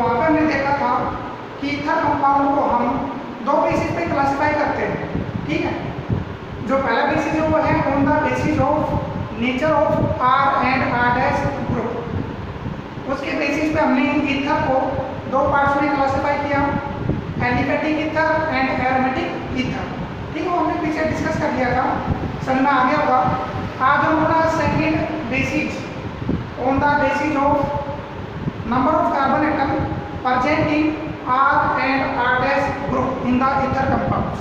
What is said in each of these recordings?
वहाँ पे हमने देखा था कि ईथर कंपाउंड को हम दो बेसिस पे क्लासिफाई करते हैं, ठीक है। जो पहला बेसिस है वो है on the basis of nature of R and R dash group. उसके बेसिस पे हमने ईथर को दो पार्ट्स में क्लासिफाई किया, aliphatic ether and aromatic ether, ठीक है। वो हमने पीछे डिस्कस कर लिया था, समझ में आ गया होगा। आज हम अपना second basis on the basis of number of carbon atom present in R and R dash group in the ether compounds,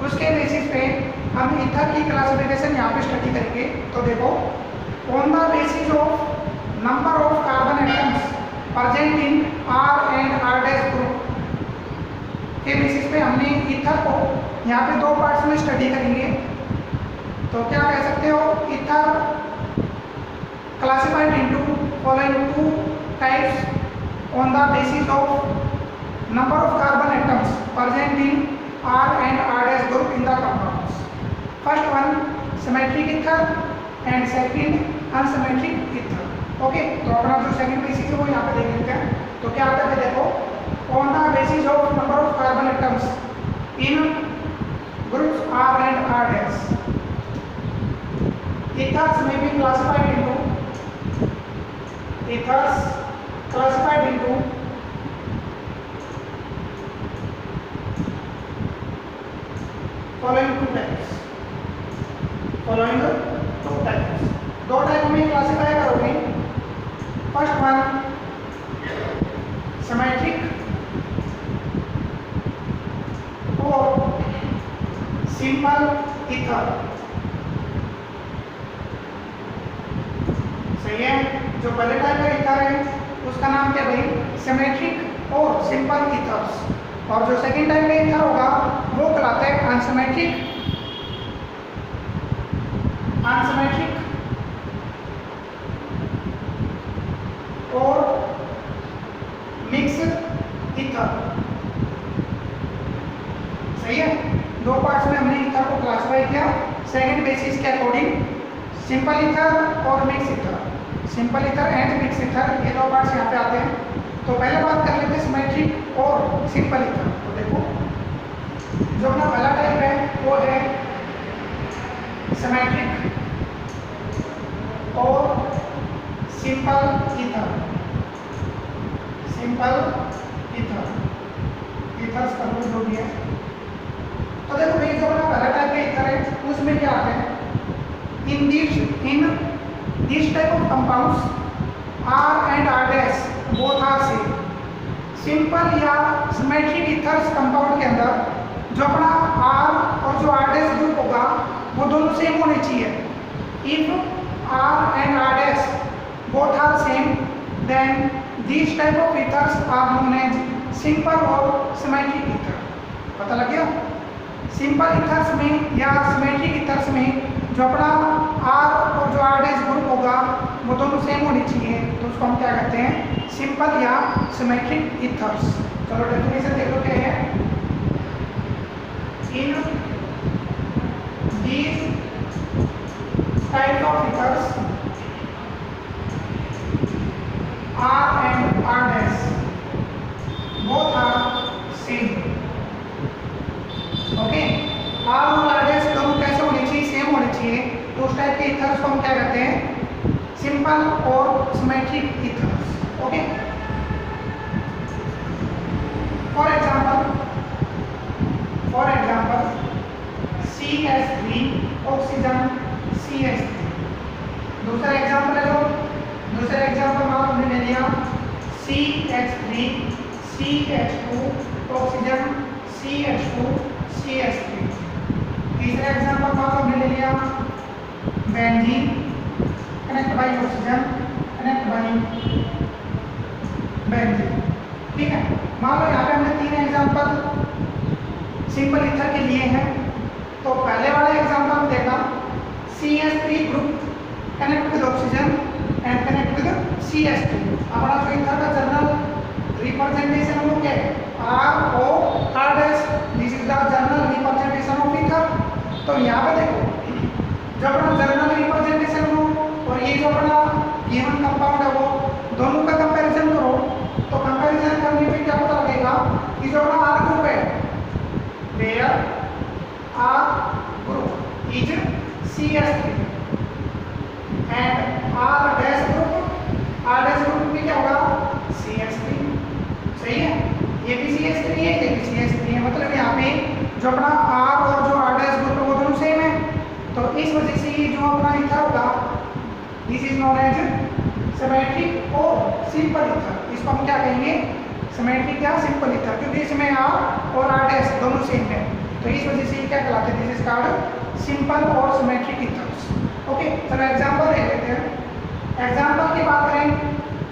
उसके बेसिस पे हम ईथर की क्लासिफिकेशन यहाँ पे स्टडी करेंगे। तो देखो, on the basis of number of carbon atoms present in R and R dash group के बेसिस पे हमने ईथर को यहाँ पे दो पार्ट्स में स्टडी करेंगे। तो क्या कह सकते हो, ether classified into following two types on the basis of number of carbon atoms present in R and R dash group in the compounds. First one symmetric ether and second unsymmetric ether. Okay, तो अपना जो second basis है वो यहाँ पे देख लेते हैं। तो क्या आता है, देखो, on the basis of number of carbon atoms in groups R and R dash, ethers may be classified into following two types। दो टाइप में क्लासिफाई करोगे। फर्स्ट वन सिमेट्रिक और सिंपल ईथर, सही है। जो पहले टाइप का ईथर है उसका नाम क्या भाई, सिमेट्रिक और सिंपल ईथर्स, और जो सेकंड टाइप का ईथर होगा वो कहलाता है अनसिमेट्रिक और मिक्स्ड ईथर, सही है। दो पार्ट्स में हमने ईथर को क्लासिफाई किया सेकंड बेसिस के अकॉर्डिंग, सिंपल ईथर और mix ether, simple ether and mix ether, ये दो पार्ट्स यहाँ पे आते हैं। तो पहले बात कर लेते हैं सिमेट्रिक और सिंपल ईथर। तो देखो, जो अपना पहला टाइप है वो है सिमेट्रिक और सिंपल ईथर। ईथर्स का जो भी है, तो देखो भाई, जो अपना पहला टाइप का ईथर है उसमें क्या आता है, in this type of compounds R and R dash both are same. Simple या सिमेट्रिक ईथर्स कंपाउंड के अंदर जो अपना आर और जो आर डैश ग्रुप होगा वो दोनों सेम होने चाहिए। If R and R dash both are same then this type of ethers are known as simple और सिमेट्रिक ईथर। पता लग गया? सिंपल ईथर्स में या सिमेट्रिक ईथर्स में जो अपना आर और जो आर डैश ग्रुप होगा वो दोनों सेम होनी चाहिए, तो उसको हम क्या कहते हैं, सिंपल या सिमेट्रिक ईथर्स। चलो डेफिनेशन देखो क्या है, in these type of ethers R and R dash both are same. Okay, R और आर डैश दोनों कैसे होने चाहिए, सेम होने चाहिए, तो उस टाइप के ईथर्स को हम क्या कहते हैं, सिंपल और symmetric ethers. Okay, for example CH3 oxygen CH3। दूसरा एग्जांपल है, लो दूसरा एग्जांपल मान हमने ले लिया CH3 CH2 oxygen CH2 CH3। तीसरा एग्जांपल मान हमने ले लिया benzene connect by oxygen connect by benzene. ठीक है, मान लो यहाँ पे हमने तीन एग्जांपल सिंपल ईथर के लिए हैं। तो पहले वाला एग्जांपल देखा CH3 group connect with oxygen and connect with CH2। हमारा जो ईथर का जनरल रिप्रेजेंटेशन है वो क्या है, ROR dash, this is the general representation of ether. तो यहाँ पे देखो, जो अपना जनरल रिप्रेजेंटेशन हो और ये जो अपना गिवन कंपाउंड है वो दोनों का कंपैरिजन करो, तो कंपैरिजन करने पे कि जो अपना आर ग्रुप है, where R group is CH3 and R dash group में क्या होगा, CH3। सही है, ये भी CH3 है, ये भी CH3 है, मतलब यहाँ पे जो अपना R और जो R डैश ग्रुप है वो दोनों सेम है। तो इस वजह से ये जो अपना ईथर होगा, this is known as symmetric और सिंपल ईथर। इसको हम क्या कहेंगे, सिमेट्रिक या सिंपल ईथर, क्योंकि इसमें R और R डैश दोनों सेम है। तो इस वजह से ये क्या कहलाते हैं, दिस इज कॉल्ड सिंपल और सिमेट्रिक ईथर्स। ओके, चलो एग्जांपल देख लेते हैं। एग्जांपल की बात करें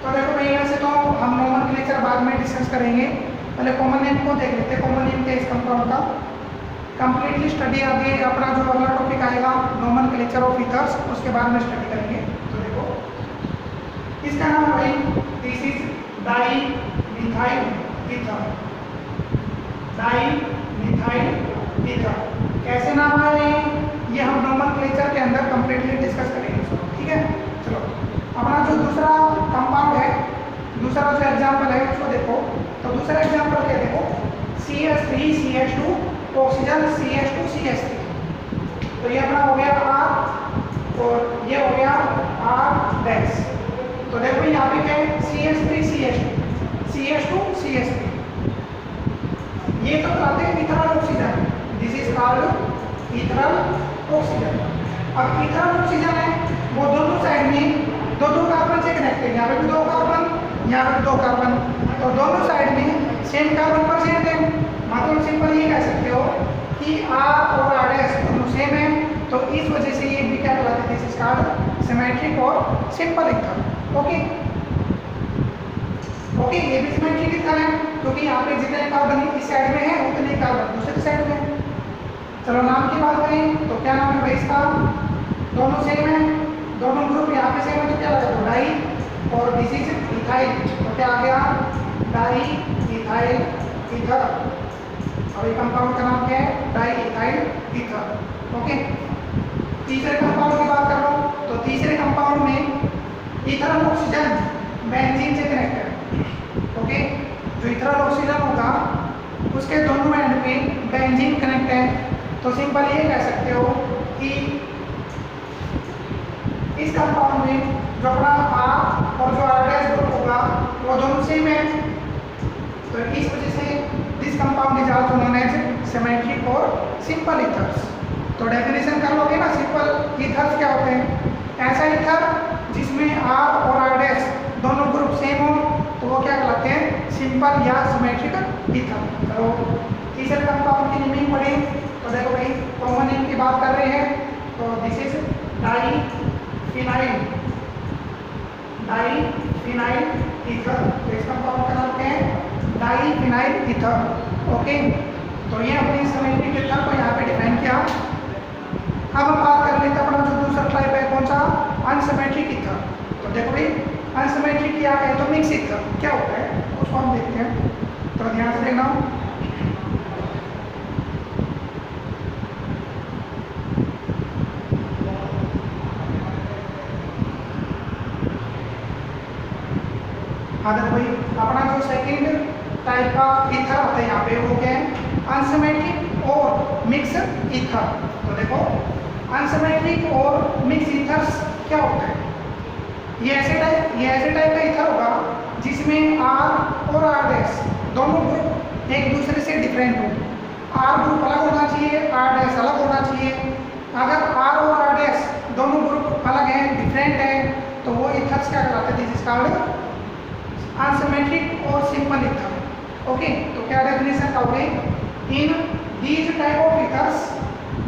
तो देखो भाई, वैसे तो हम नोमेनक्लेचर बाद में डिस्कस करेंगे, पहले कॉमन नेम को देख लेते हैं। कॉमन नेम क्या है इस कंपाउंड का, कंप्लीटली स्टडी आगे अपना जो अगला टॉपिक आएगा नोमेनक्लेचर ऑफ ईथर्स, उसके बाद में स्टडी करेंगे। तो देखो इसका नाम है भाई, this is dimethyl ether. Dimethyl ether कैसे नाम है ये हम नोमेनक्लेचर के अंदर कंप्लीटली डिस्कस करेंगे, ठीक है। चलो अपना जो दूसरा कंपाउंड है, दूसरा जो एग्जांपल है उसको देखो। तो दूसरा एग्जांपल क्या देखो, CH3CH2 ऑक्सीजन CH2CH3। तो ये अपना हो गया R और ये हो गया R डैश। तो देखो यहाँ पे क्या है, CH3CH2 CH2CH3, ये तो कहते हैं ethanol oxygen, this is called ethanol oxygen. अब इथेनॉल ऑक्सीजन है वो दोनों साइड में दो कार्बन से कनेक्ट है, यहाँ पे भी 2 कार्बन, यहाँ पे 2 कार्बन, तो दोनों साइड में सेम कार्बन परसेंट है। मतलब सिंपल ये कह सकते हो कि R और R डैश दोनों सेम है। तो इस वजह से ये भी क्या कहलाते हैं, दिस इज कॉल्ड सिमेट्रिक और सिंपल ईथर। ओके ओके, ये भी सिमेट्रिक ईथर है क्योंकि यहाँ पे जितने कार्बन इस साइड में है उतने कार्बन दूसरी साइड में है। चलो नाम की बात करें तो क्या नाम है भाई इसका, दोनों सेम है, दोनों ग्रुप यहाँ पे सेम है, तो क्या लगा डाई और दिस इज इथाइल। तो क्या आ गया, डाई इथाइल ईथर। और ये कंपाउंड का नाम क्या है, डाई इथाइल ईथर। ओके, तीसरे कंपाउंड की बात कर लो तो तीसरे कंपाउंड में इथेनॉल ऑक्सीजन बेंजीन से कनेक्टेड। ओके, जो इथेनॉल ऑक्सीजन होगा उसके दोनों एंड में बेंजीन कनेक्ट है। तो सिंपल ये कह सकते हो कि इस कंपाउंड में जो अपना R और जो R डैश ग्रुप होगा वो दोनों सेम है। तो इस वजह से this compound is also known as symmetric और सिंपल ईथर्स। तो डेफिनेशन कर लोगे ना, सिंपल ईथर्स क्या होते हैं, ऐसा ईथर जिसमें R और R डैश दोनों ग्रुप सेम हो, तो वो क्या कहलाते हैं, सिंपल या सिमेट्रिक ईथर। तो तीसरे कंपाउंड की नेमिंग पढ़े तो देखो भाई, कॉमन नेम की बात कर रहे हैं तो दिस इज डाइफिनाइल ईथर। तो इस कंपाउंड का नाम क्या है, डाइफिनाइल ईथर। ओके, तो ये अपने सिमेट्रिक ईथर को यहाँ पे डिफाइन किया। अब हम बात कर लेते हैं अपना जो दूसरा टाइप है, कौन सा, अनसिमेट्रिक ईथर। तो देखो भाई, अनसिमेट्रिक क्या है, तो मिक्स ईथर क्या होता है उसको हम देखते हैं, तो ध्यान से देखना। हाँ देखो भाई, अपना जो सेकेंड टाइप का ईथर आता है यहाँ पे वो क्या है, अनसिमेट्रिक और मिक्स ईथर। तो देखो अनसिमेट्रिक और मिक्स ईथर्स क्या होता है, ये ऐसे टाइप का ईथर होगा जिसमें R और R डैश दोनों ग्रुप एक दूसरे से डिफरेंट हो। R ग्रुप अलग होना चाहिए, R डैश अलग होना चाहिए। अगर R और R डैश दोनों ग्रुप अलग हैं, डिफरेंट हैं, तो वो ईथर्स क्या कहलाते हैं, दिस इज कॉल्ड अनसिमेट्रिक और सिंपल ईथर। ओके, तो क्या डेफिनेशन का हो गई, in these type of ethers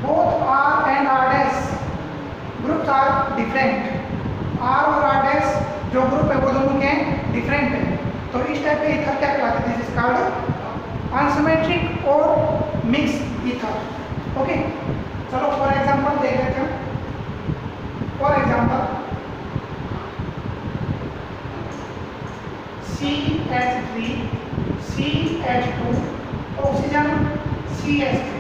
both R and R dash groups are different. R और R डैश जो ग्रुप है वो दोनों के डिफरेंट है। तो इस टाइप के ईथर क्या कहलाते हैं, दिस इज कॉल्ड अनसिमेट्रिक और मिक्स ईथर। ओके, चलो फॉर एग्जांपल देख लेते हैं। For example CH3 CH2 oxygen CH3।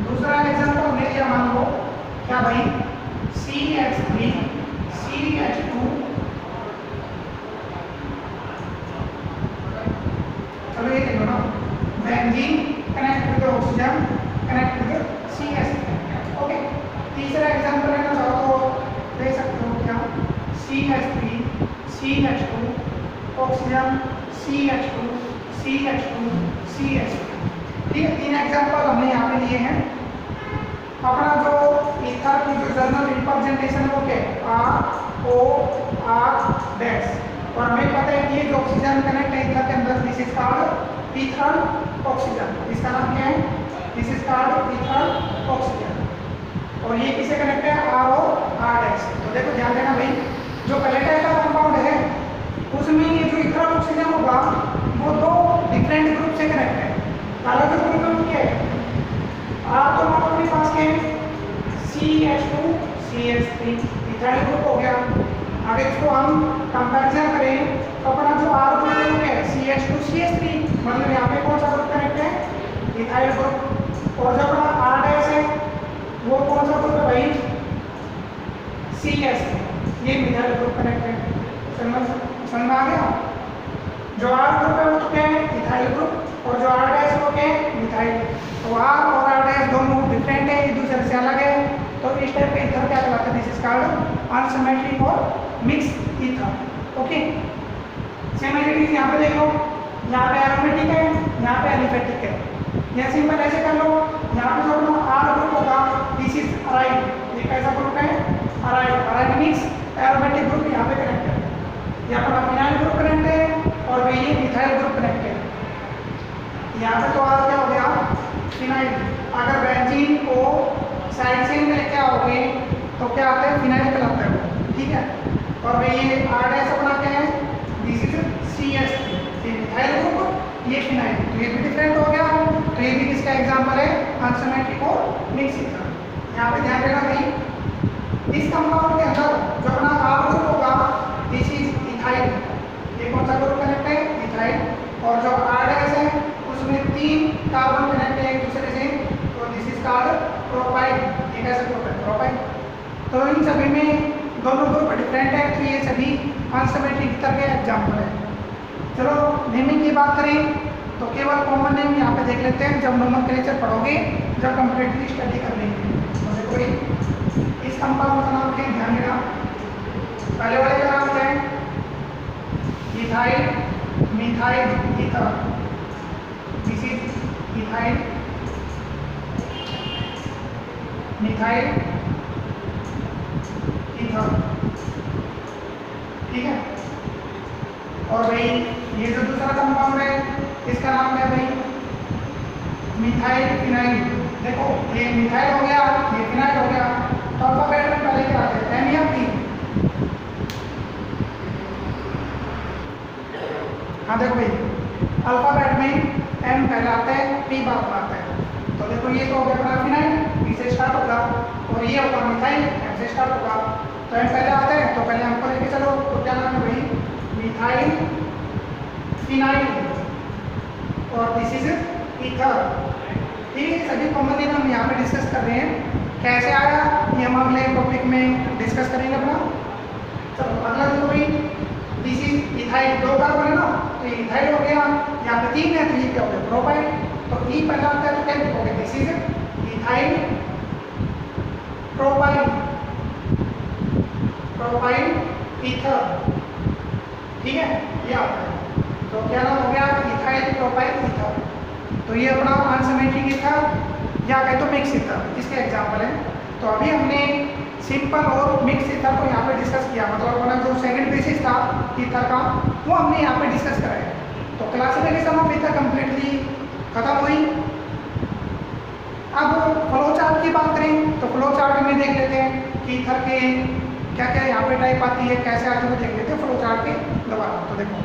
दूसरा एग्जांपल ले लिया, मान लो क्या भाई, CH3 CH2, चलो ये देखो ना, benzene connect with oxygen connect with CH3। Okay, तीसरा एग्जांपल लेना चाहो तो दे सकते हो क्या, CH3 CH2 oxygen CH2 CH2 CH2। ठीक है, तीन एग्जांपल हमने यहाँ पे लिए हैं। अपना जो ईथर की जो जर्नल रिप्रेजेंटेशन है वो क्या है, ROR डैश, और हमें पता है कि ये जो ऑक्सीजन कनेक्ट है ईथर के अंदर, this is called ether oxygen. इसका नाम क्या है, this is called ether oxygen. और ये किसे कनेक्ट है, ROR डैश। तो देखो ध्यान देना भाई, जो पहले टाइप का कंपाउंड है उसमें ये जो ईथर ऑक्सीजन होगा वो दो डिफरेंट ग्रुप से कनेक्ट है। अलग ग्रुप क्या है, आप तो अपने पास के CH2 CH3 इथाइल ग्रुप हो गया। अगर इसको हम कंपैरिजन करें तो अपना जो R ग्रुप है CH2 CH3, मतलब यहाँ पे कौन सा ग्रुप कनेक्ट है, इथाइल ग्रुप। और जो अपना R डैश है वो कौन सा ग्रुप है भाई, CH3, ये मिथाइल ग्रुप कनेक्ट है। समझ में आ गया। जो R ग्रुप है वो क्या है, इथाइल ग्रुप, और जो R डैश वो क्या है, मिथाइल। तो R और R डैश दोनों डिफरेंट है, एक दूसरे से अलग है। तो इस टाइप के ईथर क्या कहलाता है, दिस इज कॉल्ड अनसिमेट्रिक और मिक्स्ड ईथर। ओके, सिमेट्रिक यहाँ पे देख लो, यहाँ पे एरोमेटिक है, यहाँ पे एलिफेटिक है। यह सिंपल ऐसे कर लो, यहाँ पे जो अपना R ग्रुप होगा दिस इज अराइड, ये कैसा ग्रुप है, aired. Aired means aromatic group यहाँ पे कनेक्ट है, यहाँ पर फिनाइल ग्रुप कनेक्ट है और वही ये मिथाइल ग्रुप कनेक्ट है। यहाँ पे तो R क्या हो गया, फिनाइल। अगर बेंजीन को साइड से लेके आओगे तो क्या आता है, फिनाइल कहलाता है वो। ठीक है, और भाई ये R डैश अपना क्या है, दिस इज CH3, ये मिथाइल ग्रुप, ये फिनाइल। तो ये भी डिफरेंट हो गया। तो ये भी किसका एग्जांपल है, अनसिमेट्रिक और मिक्स ईथर। यहाँ पे ध्यान देना भाई, इस कंपाउंड के अंदर जो अपना R ग्रुप होगा दिस इज इथाइल, ये कौन सा ग्रुप कनेक्ट है, इथाइल। और जो R डैश है उसमें 3 कार्बन कनेक्ट है एक दूसरे से, तो दिस इज कॉल्ड प्रोपाइल, ये कैसा ग्रुप है, प्रोपाइल। तो इन सभी में दोनों ग्रुप डिफरेंट है, तो ये सभी अनसिमेट्रिक ईथर के एग्जांपल है। चलो नेमिंग की बात करें तो केवल कॉमन नेम यहाँ पे देख लेते हैं, जब नोमेनक्लेचर पढ़ोगे, जब कंप्लीटली स्टडी कर लेंगे। तो देखो इस कंपाउंड का नाम क्या है, ध्यान देना। पहले वाले का नाम क्या है, ethyl methyl ether, this is ethyl methyl ether. ठीक है, और भाई ये जो दूसरा कंपाउंड है इसका नाम है भाई मिथाइल फिनाइल। देखो ये मिथाइल हो गया, ये फिनाइल हो गया। तो अल्फाबेट में पहले क्या आते हैं, M या P। हाँ देखो भाई, अल्फाबेट में M पहला आता है, P बाद में आता है। तो देखो ये तो हो गया अपना फिनाइल, P से स्टार्ट होगा, और ये होगा मिथाइल, M से स्टार्ट होगा। तो M पहले आता है, तो पहले हमको लेके चलो। तो क्या नाम है भाई, मिथाइल फिनाइल, और दिस इज ईथर। ठीक है, सभी कॉमन नेम हम यहाँ पे डिस्कस कर रहे हैं। कैसे आया ये हम अगले टॉपिक में डिस्कस करेंगे अपना। चलो अगला देखो भाई, दिस इज इथाइल, 2 कार्बन है ना, तो ये इथाइल हो गया। यहाँ पे 3 है तो ये क्या हो गया, प्रोपाइल। तो E पहला आता है तो क्या लिखोगे, this is ethyl propyl, propyl ether. ठीक है, ये आता है। तो क्या नाम हो गया, इथाइल प्रोपाइल ईथर। तो ये अपना अनसिमेट्रिक ईथर या कहे तो मिक्स ईथर, इसके एग्जांपल है। तो अभी हमने सिंपल और मिक्स ईथर को यहाँ पे डिस्कस किया, मतलब अपना जो सेकंड बेसिस था ईथर का वो हमने यहाँ पे डिस्कस करा है। तो क्लासिफिकेशन ऑफ ईथर कंप्लीटली खत्म हुई। अब फ्लो चार्ट की बात करें तो फ्लो चार्ट में देख लेते हैं कि ईथर के क्या क्या यहाँ पे टाइप आती है, कैसे आती है, वो देख लेते हैं फ्लो चार्ट के द्वारा। तो देखो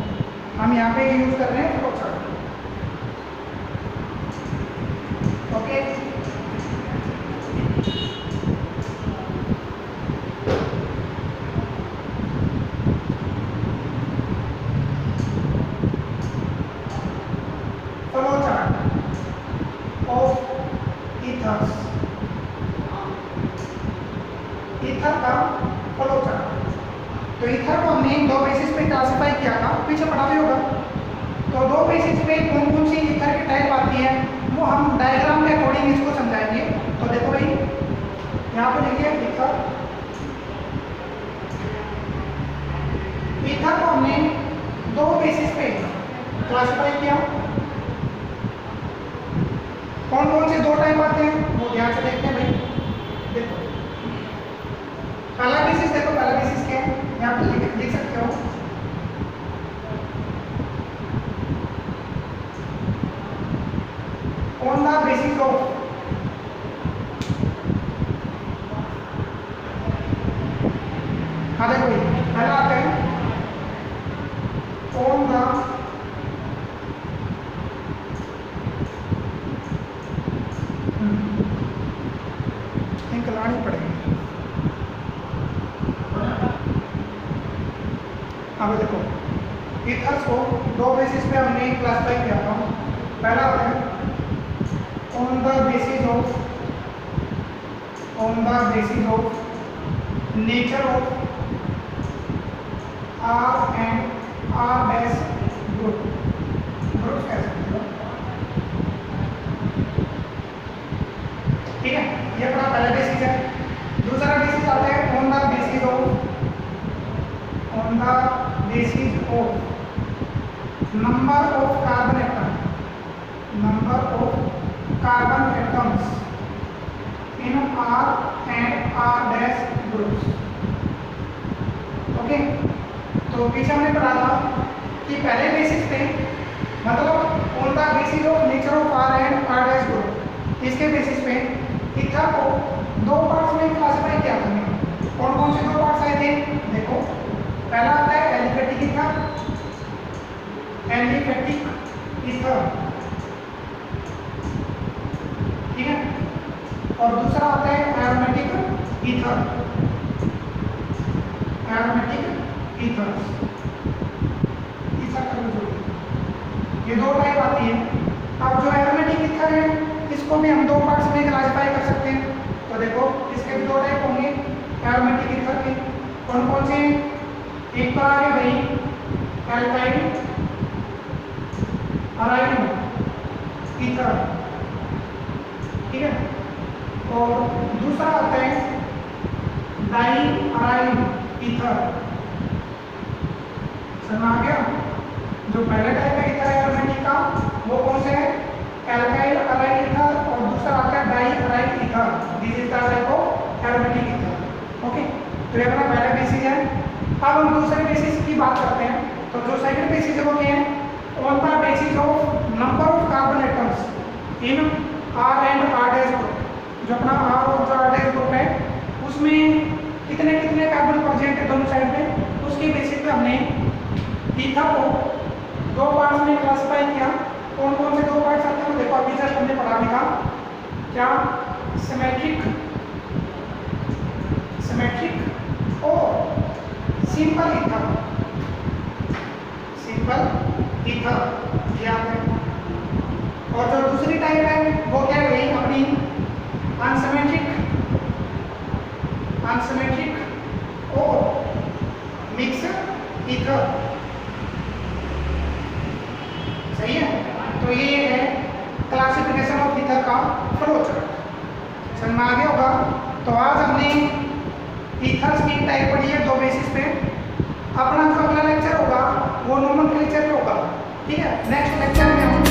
हम यहाँ पे यूज कर रहे हैं flow chart. Okay, flow chart of ethers, ether का फ्लो चार्ट। तो ईथर को हमने 2 बेसिस पे क्लासिफाई किया था, पीछे पढ़ा भी होगा। तो 2 बेसिस पे कौन कौन सी ईथर की टाइप आती यहाँ पे लिखिए ईथर। ईथर को हमने दो बेसिस पे क्लासिफाई किया। कौन कौन से दो टाइप आते हैं वो ध्यान से देखते हैं भाई। देखो पहला बेसिस, देखो पहला बेसिस क्या है, यहाँ पे लिख सकते हो। ऑन द बेसिस ऑफ देखो पहला आता है ऑन द लानी पड़ेगी। अब देखो ईथर्स को दो बेसिस पे हमने क्लासिफाई किया था। पहला आता है on the basis of nature of R and R dash group कह सकते हो। ठीक है, ये अपना पहला बेसिस है। दूसरा बेसिस आता है on the basis of number of carbon atoms in R and R dash groups. Okay, तो पीछे हमने पढ़ा था कि पहले बेसिस पे मतलब on the basis of nature of R and R dash group, इसके बेसिस पे ईथर को दो पार्ट्स में क्लासिफाई किया था। कौन कौन से दो पार्ट्स आए थे देखो। पहला आता है एलिफेटिक ईथर, ठीक है, और दूसरा आता है एरोमेटिक ईथर। ये दो टाइप आती है। अब जो एरोमेटिक ईथर है इसको भी हम दो पार्ट्स में क्लासिफाई कर सकते हैं। तो देखो इसके भी दो टाइप होंगे एरोमेटिक ईथर के। कौन कौन से? एक तो आ गया भाई एल्काइल अराइल ईथर, ठीक है, और दूसरा आता है डाई अराइल ईथर। समझ आ गया? जो पहला टाइप है ईथर एरोमेटिक का वो कौन से है? एल्काइल अराइल ईथर, और दूसरा आता है di aryl ether. This is the type of aromatic ether. Okay, तो ये अपना पहला बेसिस है। अब हम दूसरे बेसिस की बात करते हैं। तो जो सेकंड बेसिस है वो क्या है? On the basis of number of carbon atoms in R and R dash group. जो अपना आर और जो आर डैश ग्रुप है उसमें कितने कितने कार्बन प्रेजेंट है दोनों साइड पे, उसके बेसिस पे हमने ईथर को दो पार्ट्स में क्लासिफाई किया। कौन कौन से दो पार्ट्स आते हैं देखो, अभी जस्ट हमने पढ़ा भी था क्या? सिमेट्रिक और सिंपल ईथर ध्यान है। और जो दूसरी टाइप है वो क्या है अपनी अनसिमेट्रिक और मिक्स ईथर। सही है? तो ये है क्लासिफिकेशन ऑफ ईथर का फ्लो चार्ट। समझ में आ गया होगा? तो आज हमने ईथर्स की टाइप पढ़ी है दो बेसिस पे। अपना जो अगला लेक्चर होगा वो नोमेनक्लेचर पे होगा। ठीक है, नेक्स्ट लेक्चर में हम